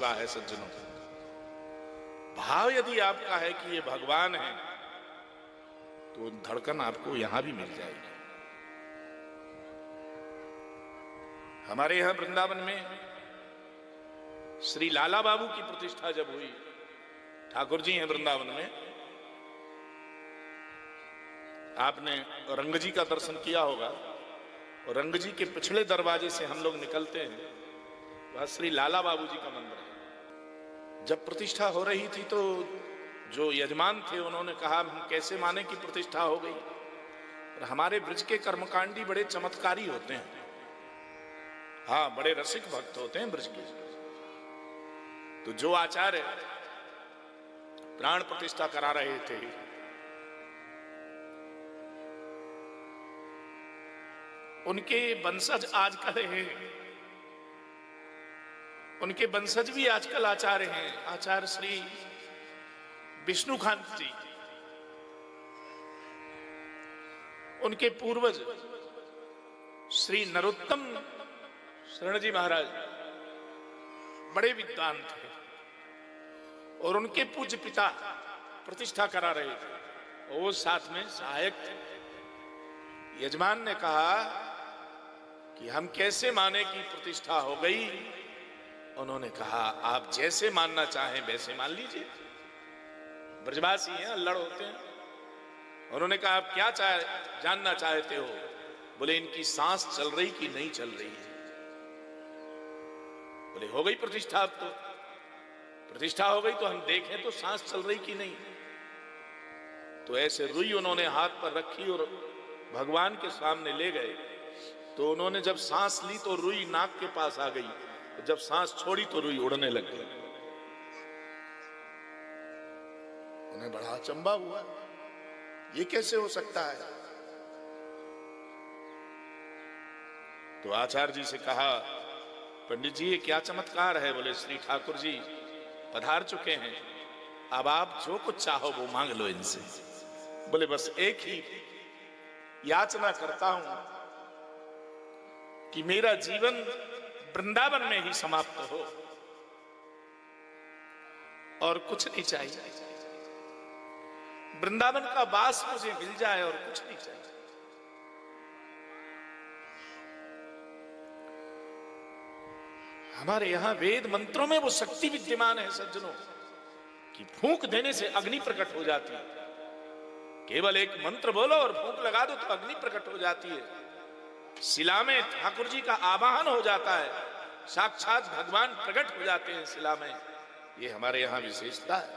सेवा है सज्जनों। भाव यदि आपका है कि ये भगवान है, तो धड़कन आपको यहां भी मिल जाएगी। हमारे यहां वृंदावन में श्री लाला बाबू की प्रतिष्ठा जब हुई, ठाकुर जी हैं वृंदावन में, आपने रंग जी का दर्शन किया होगा, और रंग जी के पिछले दरवाजे से हम लोग निकलते हैं, वह श्री लाला बाबू जी का मंदिर है। जब प्रतिष्ठा हो रही थी तो जो यजमान थे उन्होंने कहा हम कैसे माने कि प्रतिष्ठा हो गई। और हमारे ब्रज के कर्मकांडी बड़े चमत्कारी होते हैं, हाँ बड़े रसिक भक्त होते हैं ब्रज के। तो जो आचार्य प्राण प्रतिष्ठा करा रहे थे, उनके वंशज आजकल हैं, उनके वंशज भी आजकल आचार्य हैं। आचार्य श्री विष्णुकांत जी, उनके पूर्वज श्री नरोत्तम शरण जी महाराज बड़े विद्वान थे, और उनके पूज्य पिता प्रतिष्ठा करा रहे थे, वो साथ में सहायक थे। यजमान ने कहा कि हम कैसे माने कि प्रतिष्ठा हो गई। उन्होंने कहा आप जैसे मानना चाहें वैसे मान लीजिए, ब्रजवासी हैं, अल्लड़ होते हैं। उन्होंने कहा आप क्या जानना चाहते हो? बोले इनकी सांस चल रही कि नहीं चल रही है। बोले हो गई प्रतिष्ठा, अब तो प्रतिष्ठा हो गई तो हम देखें तो सांस चल रही कि नहीं। तो ऐसे रुई उन्होंने हाथ पर रखी और भगवान के सामने ले गए। तो उन्होंने जब सांस ली तो रुई नाक के पास आ गई, तो जब सांस छोड़ी तो रुई उड़ने लग गई। उन्हें बड़ा अचंभा हुआ, ये कैसे हो सकता है। तो आचार्य जी से कहा पंडित जी ये क्या चमत्कार है। बोले श्री ठाकुर जी पधार चुके हैं, अब आप जो कुछ चाहो वो मांग लो इनसे। बोले बस एक ही याचना करता हूं कि मेरा जीवन वृंदावन में ही समाप्त हो, और कुछ नहीं चाहिए। वृंदावन का वास मुझे मिल जाए और कुछ नहीं चाहिए। हमारे यहां वेद मंत्रों में वो शक्ति विद्यमान है सज्जनों, कि फूंक देने से अग्नि प्रकट हो जाती है। केवल एक मंत्र बोलो और फूंक लगा दो तो अग्नि प्रकट हो जाती है। शिला में ठाकुर जी का आवाहन हो जाता है, साक्षात भगवान प्रकट हो जाते हैं शिला में। ये हमारे यहां विशेषता है।